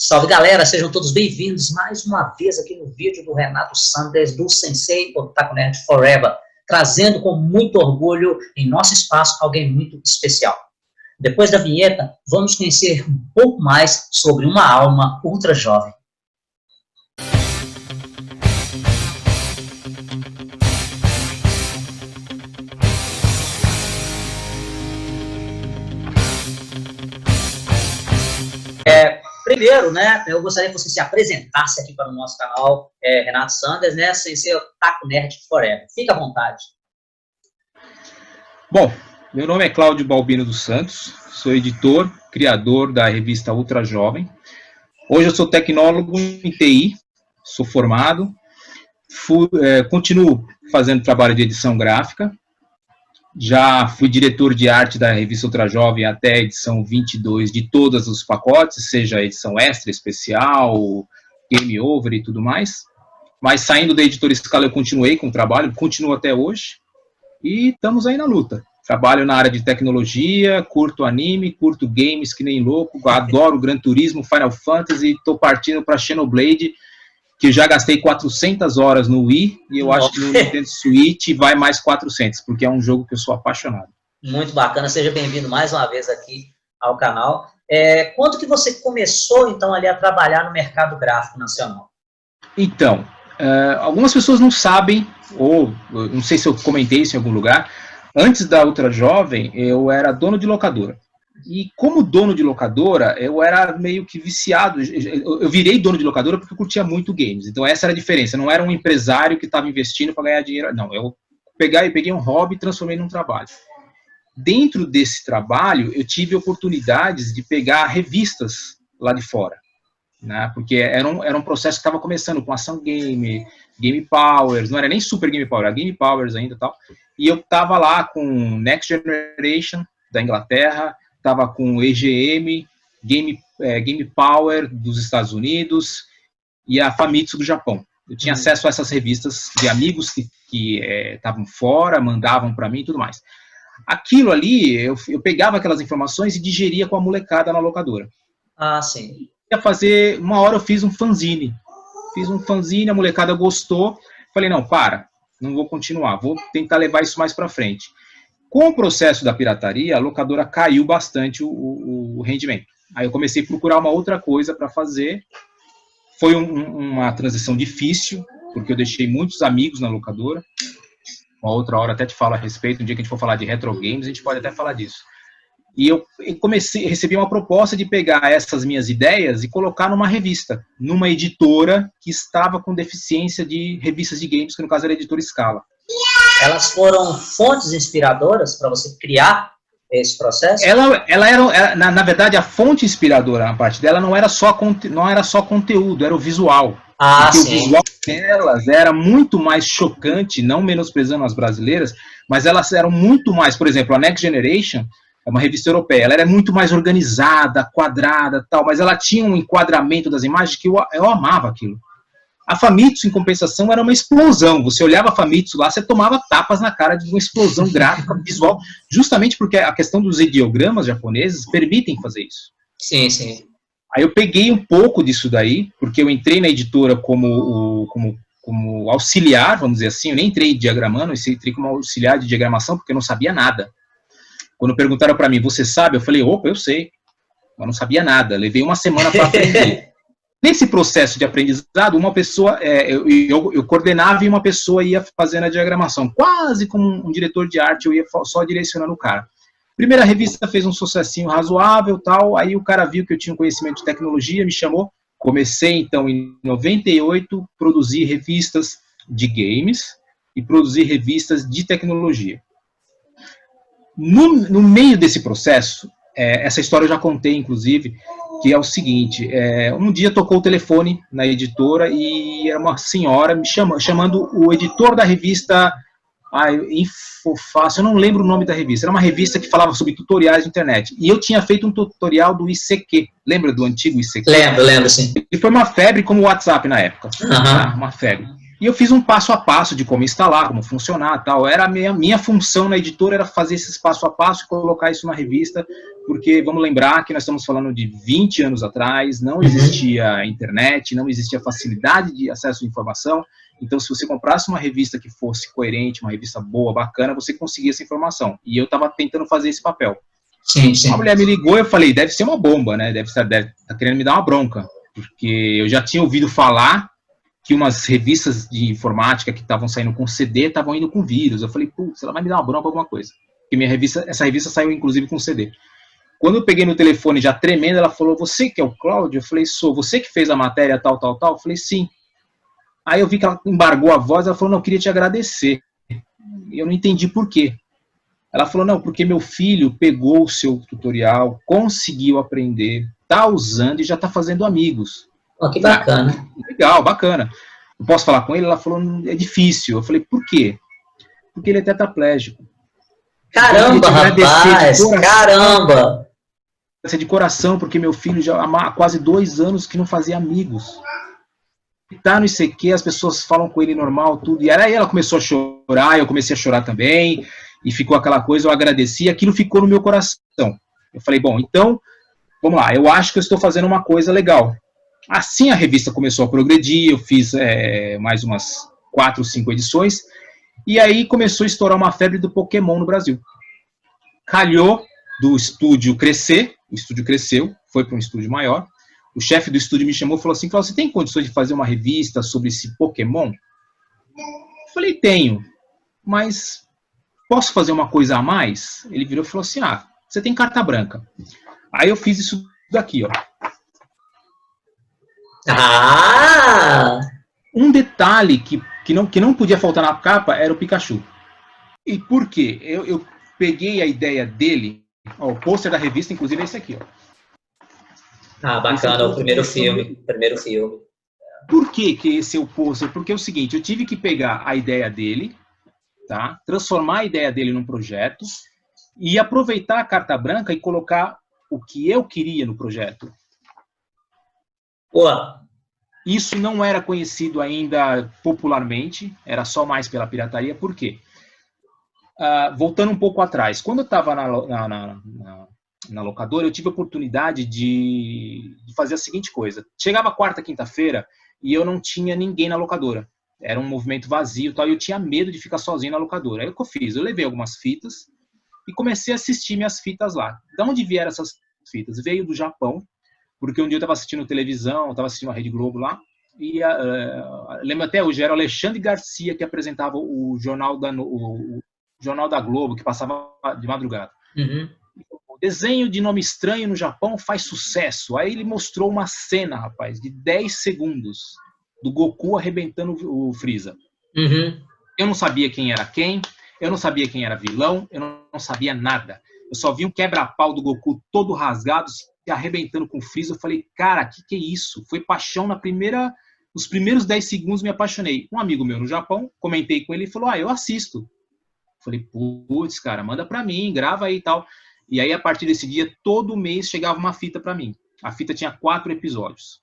Salve, galera, sejam todos bem-vindos mais uma vez aqui no vídeo do Renato Sanders, do Sensei Otaku Nerd Forever, trazendo com muito orgulho em nosso espaço alguém muito especial. Depois da vinheta, vamos conhecer um pouco mais sobre uma alma ultra jovem. Primeiro, né, eu gostaria que você se apresentasse aqui para o nosso canal, Renato Sanders, né, Sensei Otaku Nerd Forever. Fique à vontade. Bom, meu nome é Cláudio Balbino dos Santos, sou editor, criador da revista Ultra Jovem. Hoje eu sou tecnólogo em TI, sou formado, continuo fazendo trabalho de edição gráfica. Já fui diretor de arte da revista Ultra Jovem até a edição 22 de todos os pacotes, seja a edição extra, especial, game over e tudo mais. Mas saindo da editora Scala eu continuei com o trabalho, continuo até hoje. E estamos aí na luta. Trabalho na área de tecnologia, curto anime, curto games que nem louco, adoro Gran Turismo, Final Fantasy, estou partindo para Xenoblade, que eu já gastei 400 horas no Wii, e eu acho que no Nintendo Switch vai mais 400, porque é um jogo que eu sou apaixonado. Muito bacana, seja bem-vindo mais uma vez aqui ao canal. Quando que você começou, então, ali a trabalhar no mercado gráfico nacional? Então, algumas pessoas não sabem, ou não sei se eu comentei isso em algum lugar, antes da Ultra Jovem, eu era dono de locadora. E como dono de locadora, eu era meio que viciado, eu virei dono de locadora porque eu curtia muito games, então essa era a diferença, eu não era um empresário que estava investindo para ganhar dinheiro, não, eu peguei um hobby e transformei num trabalho. Dentro desse trabalho, eu tive oportunidades de pegar revistas lá de fora, né, porque era um processo que estava começando com Ação Game, Game Powers, não era nem Super Game Power, era Game Powers ainda e tal, e eu estava lá com Next Generation da Inglaterra, estava com EGM, Game Power dos Estados Unidos e a Famitsu do Japão. Eu tinha acesso a essas revistas de amigos que estavam fora, mandavam para mim e tudo mais. Aquilo ali, eu pegava aquelas informações e digeria com a molecada na locadora. Ah, sim. Uma hora eu fiz um fanzine. A molecada gostou. Falei, não vou continuar, vou tentar levar isso mais para frente. Com o processo da pirataria, a locadora caiu bastante o rendimento. Aí eu comecei a procurar uma outra coisa para fazer. Foi uma transição difícil, porque eu deixei muitos amigos na locadora. Uma outra hora até te falo a respeito, um dia que a gente for falar de retro games, a gente pode até falar disso. E eu recebi uma proposta de pegar essas minhas ideias e colocar numa revista, numa editora que estava com deficiência de revistas de games, que no caso era a editora Scala. Elas foram fontes inspiradoras para você criar esse processo? Ela era, na verdade, a fonte inspiradora na parte dela não era só conteúdo, era o visual. Ah, porque sim. O visual delas era muito mais chocante, não menosprezando as brasileiras, mas elas eram muito mais, por exemplo, a Next Generation é uma revista europeia, ela era muito mais organizada, quadrada, tal, mas ela tinha um enquadramento das imagens que eu amava aquilo. A Famitsu, em compensação, era uma explosão. Você olhava a Famitsu lá, você tomava tapas na cara de uma explosão gráfica, visual, justamente porque a questão dos ideogramas japoneses permitem fazer isso. Sim, sim. Aí eu peguei um pouco disso daí, porque eu entrei na editora como auxiliar, vamos dizer assim, eu nem entrei diagramando, eu entrei como auxiliar de diagramação, porque eu não sabia nada. Quando perguntaram para mim, você sabe? Eu falei, opa, eu sei. Mas não sabia nada, levei uma semana para aprender. Nesse processo de aprendizado, uma pessoa, eu coordenava e uma pessoa ia fazendo a diagramação. Quase como um diretor de arte, eu ia só direcionando o cara. Primeira revista fez um sucessinho razoável, tal, aí o cara viu que eu tinha um conhecimento de tecnologia, me chamou. Comecei, então, em 98, produzir revistas de games e produzir revistas de tecnologia. No meio desse processo, essa história eu já contei, inclusive, que é o seguinte, um dia tocou o telefone na editora e era uma senhora me chamando o editor da revista Infofácil, eu não lembro o nome da revista, era uma revista que falava sobre tutoriais de internet, e eu tinha feito um tutorial do ICQ, lembra do antigo ICQ? Lembro, sim. E foi uma febre como o WhatsApp na época, uma febre. E eu fiz um passo a passo de como instalar, como funcionar, tal. Era a minha função na editora era fazer esses passo a passo e colocar isso na revista, porque vamos lembrar que nós estamos falando de 20 anos atrás, não existia internet, não existia facilidade de acesso à informação. Então, se você comprasse uma revista que fosse coerente, uma revista boa, bacana, você conseguia essa informação. E eu estava tentando fazer esse papel. Sim, sim. A mulher me ligou e eu falei, deve ser uma bomba, né? Deve estar querendo me dar uma bronca, porque eu já tinha ouvido falar que umas revistas de informática que estavam saindo com CD estavam indo com vírus. Eu falei, putz, ela vai me dar uma bronca alguma coisa. Porque essa revista saiu inclusive com CD. Quando eu peguei no telefone já tremendo, ela falou, você que é o Cláudio? Eu falei, sou. Você que fez a matéria tal, tal, tal? Eu falei, sim. Aí eu vi que ela embargou a voz, ela falou, não, eu queria te agradecer. E eu não entendi por quê. Ela falou, não, porque meu filho pegou o seu tutorial, conseguiu aprender, está usando e já está fazendo amigos. Oh, que bacana. Legal, bacana. Eu posso falar com ele? Ela falou, é difícil. Eu falei, por quê? Porque ele é tetraplégico. Caramba, rapaz, caramba! De coração, porque meu filho já há quase 2 anos que não fazia amigos. Tá no ICQ, as pessoas falam com ele normal, tudo. E aí ela começou a chorar, eu comecei a chorar também, e ficou aquela coisa, eu agradeci, e aquilo ficou no meu coração. Eu falei, bom, então, vamos lá, eu acho que eu estou fazendo uma coisa legal. Assim a revista começou a progredir, eu fiz mais umas 4 ou 5 edições, e aí começou a estourar uma febre do Pokémon no Brasil. Calhou do estúdio crescer, o estúdio cresceu, foi para um estúdio maior, o chefe do estúdio me chamou e falou assim, Cláudio, você tem condições de fazer uma revista sobre esse Pokémon? Eu falei, tenho, mas posso fazer uma coisa a mais? Ele virou e falou assim, você tem carta branca. Aí eu fiz isso daqui, ó. Um detalhe que não podia faltar na capa era o Pikachu. E por quê? Eu peguei a ideia dele, ó, o pôster da revista, inclusive é esse aqui, ó. Bacana, o primeiro filme. Por que esse é o pôster? Porque é o seguinte, eu tive que pegar a ideia dele, tá? Transformar a ideia dele num projeto e aproveitar a carta branca e colocar o que eu queria no projeto. Isso não era conhecido ainda popularmente, era só mais pela pirataria. Por quê? Voltando um pouco atrás, quando eu estava na locadora, eu tive a oportunidade de fazer a seguinte coisa. Chegava quarta, quinta-feira e eu não tinha ninguém na locadora. Era um movimento vazio e tal, e eu tinha medo de ficar sozinho na locadora. Aí o que eu fiz? Eu levei algumas fitas e comecei a assistir minhas fitas lá. De onde vieram essas fitas? Veio do Japão, porque um dia eu estava assistindo televisão, estava assistindo a Rede Globo lá, e lembro até hoje, era o Alexandre Garcia que apresentava o Jornal da Globo, que passava de madrugada. O desenho de nome estranho no Japão faz sucesso. Aí ele mostrou uma cena, rapaz, de 10 segundos, do Goku arrebentando o Freeza. Eu não sabia quem era quem, eu não sabia quem era vilão, eu não sabia nada. Eu só vi um quebra-pau do Goku todo rasgado, se arrebentando com o Freeza. Eu falei, cara, que é isso? Foi paixão nos primeiros 10 segundos me apaixonei. Um amigo meu no Japão, comentei com ele e falou, eu assisto. Eu falei, putz, cara, manda pra mim, grava aí e tal. E aí, a partir desse dia, todo mês chegava uma fita pra mim. A fita tinha 4 episódios.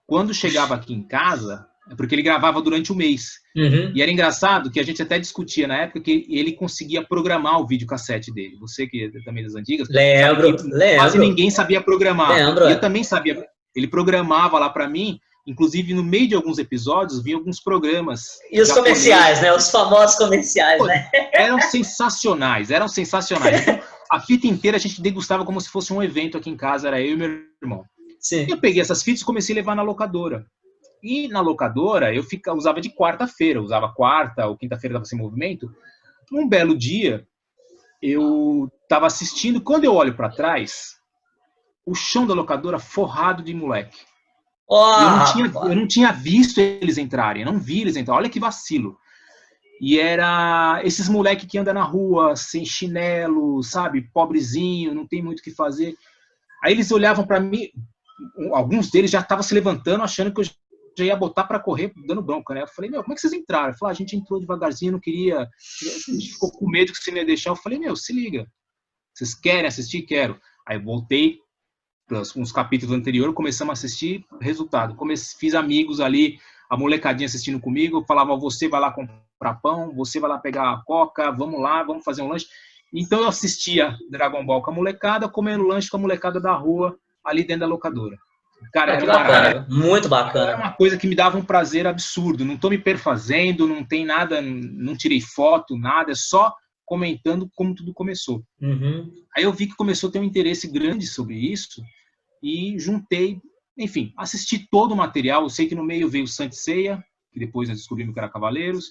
Quando chegava aqui em casa, é porque ele gravava durante o mês. E era engraçado que a gente até discutia na época que ele conseguia programar o videocassete dele. Você que é também das antigas, lembro. Quase ninguém sabia programar. Lembro. E eu também sabia. Ele programava lá pra mim, inclusive no meio de alguns episódios, vinha alguns programas. E os comerciais, né? Os famosos comerciais, né? Eram sensacionais. Então, a fita inteira a gente degustava como se fosse um evento aqui em casa, era eu e meu irmão. Sim. Eu peguei essas fitas e comecei a levar na locadora. E na locadora eu usava de quarta-feira, usava quarta ou quinta-feira, estava sem movimento. Um belo dia, eu estava assistindo, quando eu olho para trás, o chão da locadora forrado de moleque. Eu não tinha visto eles entrarem, eu não vi eles entrarem, olha que vacilo. E era esses moleque que andam na rua, sem chinelo, sabe, pobrezinho, não tem muito o que fazer. Aí eles olhavam para mim, alguns deles já estavam se levantando, achando que eu já ia botar para correr, dando bronca, né? Eu falei, como é que vocês entraram? Eu falei, a gente entrou devagarzinho, não queria, a gente ficou com medo que você não ia deixar. Eu falei, se liga, vocês querem assistir? Quero. Aí eu voltei para uns capítulos anteriores, começamos a assistir, resultado, fiz amigos ali, a molecadinha assistindo comigo, eu falava, você vai lá comprar pão, você vai lá pegar a coca, vamos lá, vamos fazer um lanche. Então eu assistia Dragon Ball com a molecada, comendo lanche com a molecada da rua, ali dentro da locadora. Cara, Que bacana, muito bacana. era uma coisa que me dava um prazer absurdo. Não estou me perfazendo, não tem nada, não tirei foto, nada, é só comentando como tudo começou. Uhum. Aí eu vi que começou a ter um interesse grande sobre isso e juntei, enfim, assisti todo o material. Eu sei que no meio veio Saint Seiya, que depois nós descobrimos que era Cavaleiros,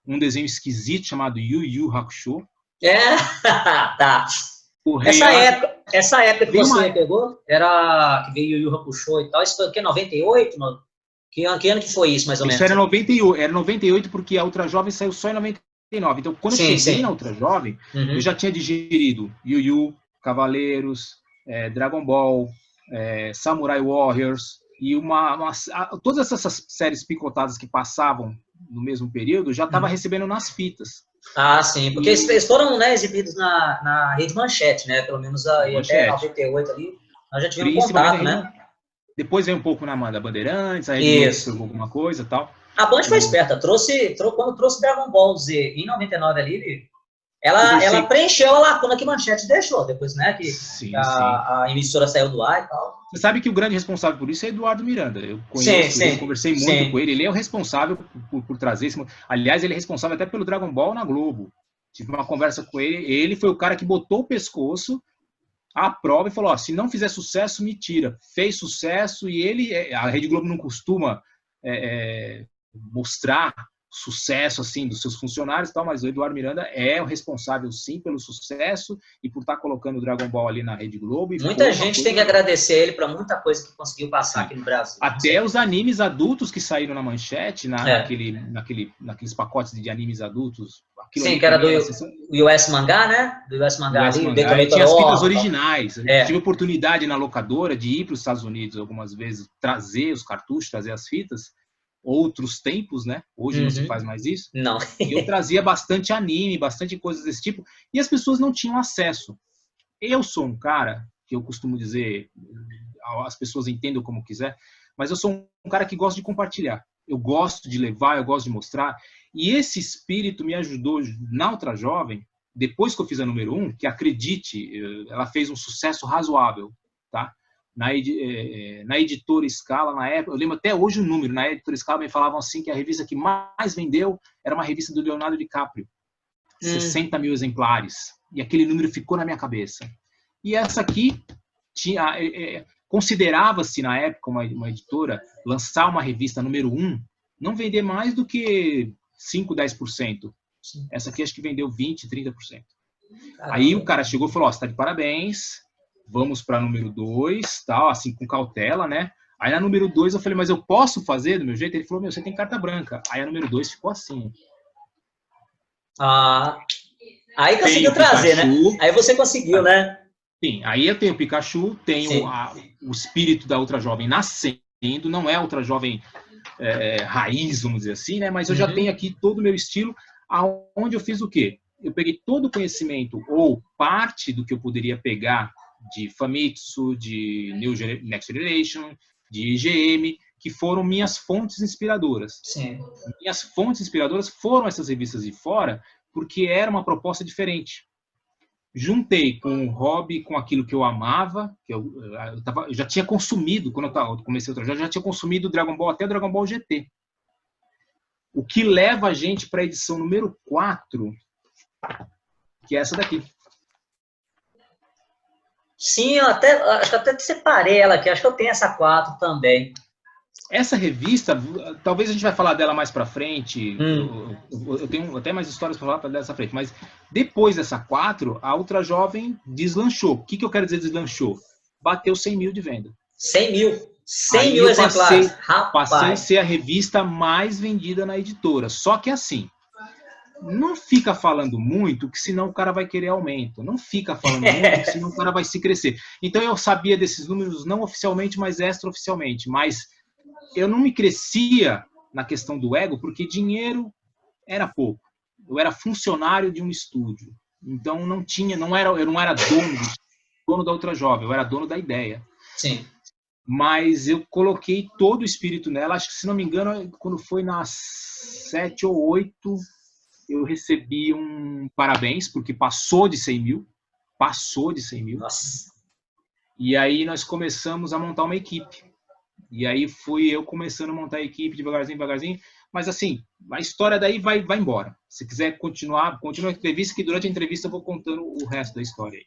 um desenho esquisito chamado Yu Yu Hakusho. Tá. Essa época que você pegou, era que veio Yu Yu Hakusho e tal, isso foi o que, 98? Que ano que foi isso, mais ou menos? Isso era 98 porque a Ultra Jovem saiu só em 99. Então, quando eu cheguei na Ultra Jovem, eu já tinha digerido Yu Yu, Cavaleiros, Dragon Ball, Samurai Warriors, e todas essas séries picotadas que passavam no mesmo período, já estava recebendo nas fitas. Ah, sim, porque eles foram, né, exibidos na Rede Manchete, né, pelo menos aí até 98 ali, nós já tivemos contato, né? Depois veio um pouco na Bandeirantes, aí alguma coisa e tal. A Band foi esperta, quando trouxe Dragon Ball Z em 99 ali, ela preencheu a lacuna que Manchete deixou, depois, né, que a emissora saiu do ar e tal. Você sabe que o grande responsável por isso é Eduardo Miranda. Eu conheço ele, conversei muito com ele. Ele é o responsável por trazer esse... Aliás, ele é responsável até pelo Dragon Ball na Globo. Tive uma conversa com ele. Ele foi o cara que botou o pescoço à prova e falou, se não fizer sucesso, me tira. Fez sucesso e a Rede Globo não costuma mostrar sucesso assim dos seus funcionários e tal, mas o Eduardo Miranda é o responsável sim pelo sucesso e por estar colocando o Dragon Ball ali na Rede Globo. Muita gente tem que agradecer ele para muita coisa que conseguiu passar aqui no Brasil. Até os animes adultos que saíram na Manchete, naqueles pacotes de animes adultos. Sim, que era do US Mangá, né? Do US Mangá. Aí tinha as fitas originais. Tive oportunidade na locadora de ir para os Estados Unidos algumas vezes, trazer os cartuchos, trazer as fitas. Outros tempos, né? Hoje não se faz mais isso. Não. E eu trazia bastante anime, bastante coisas desse tipo, e as pessoas não tinham acesso. Eu sou um cara, que eu costumo dizer, as pessoas entendam como quiser, mas eu sou um cara que gosta de compartilhar. Eu gosto de levar, eu gosto de mostrar, e esse espírito me ajudou na Ultra Jovem, depois que eu fiz a número 1, que acredite, ela fez um sucesso razoável, tá? Na editora Scala, na época, eu lembro até hoje o número, na editora Scala me falavam assim que a revista que mais vendeu era uma revista do Leonardo DiCaprio, 60 mil exemplares, e aquele número ficou na minha cabeça. E essa aqui considerava-se na época uma editora lançar uma revista número 1, não vender mais do que 5, 10%. Essa aqui acho que vendeu 20, 30%. Caramba. Aí o cara chegou e falou, você tá de parabéns, vamos para número 2, tal, assim, com cautela, né? Aí na número 2 eu falei, mas eu posso fazer do meu jeito? Ele falou, você tem carta branca. Aí a número 2 ficou assim. Aí conseguiu trazer, Pikachu, né? Aí você conseguiu, né? Sim, aí eu tenho o Pikachu, tenho o espírito da Ultra Jovem nascendo, não é Ultra Jovem raiz, vamos dizer assim, né? Mas eu já tenho aqui todo o meu estilo, aonde eu fiz o quê? Eu peguei todo o conhecimento, ou parte do que eu poderia pegar de Famitsu, de Next Generation, de IGM, que foram minhas fontes inspiradoras. Sim. Minhas fontes inspiradoras foram essas revistas de fora, porque era uma proposta diferente. Juntei com o hobby, com aquilo que eu amava, que eu já tinha consumido, quando eu comecei a já tinha consumido Dragon Ball até Dragon Ball GT. O que leva a gente para a edição número 4, que é essa daqui. Sim, acho que até separei ela aqui, acho que eu tenho essa 4 também. Essa revista, talvez a gente vai falar dela mais para frente, eu tenho até mais histórias para falar dessa frente, mas depois dessa 4, a Ultra Jovem deslanchou. O que eu quero dizer deslanchou? Bateu 100 mil de venda. 100 mil? 100 mil exemplares? Passei a ser a revista mais vendida na editora. Só que assim, não fica falando muito, que senão o cara vai querer aumento. Não fica falando muito, que senão o cara vai se crescer. Então eu sabia desses números não oficialmente, mas extraoficialmente. Mas eu não me crescia na questão do ego, porque dinheiro era pouco. Eu era funcionário de um estúdio. Então eu não era dono da Ultra Jovem, eu era dono da ideia. Sim. mas eu coloquei todo o espírito nela. Acho que, se não me engano, quando foi nas 7 ou 8, eu recebi um parabéns, porque passou de 100 mil. Passou de 100 mil. Nossa. E aí nós começamos a montar uma equipe. E aí fui eu começando a montar a equipe devagarzinho, devagarzinho. Mas assim, a história daí vai embora. Se quiser continua a entrevista, que durante a entrevista eu vou contando o resto da história aí.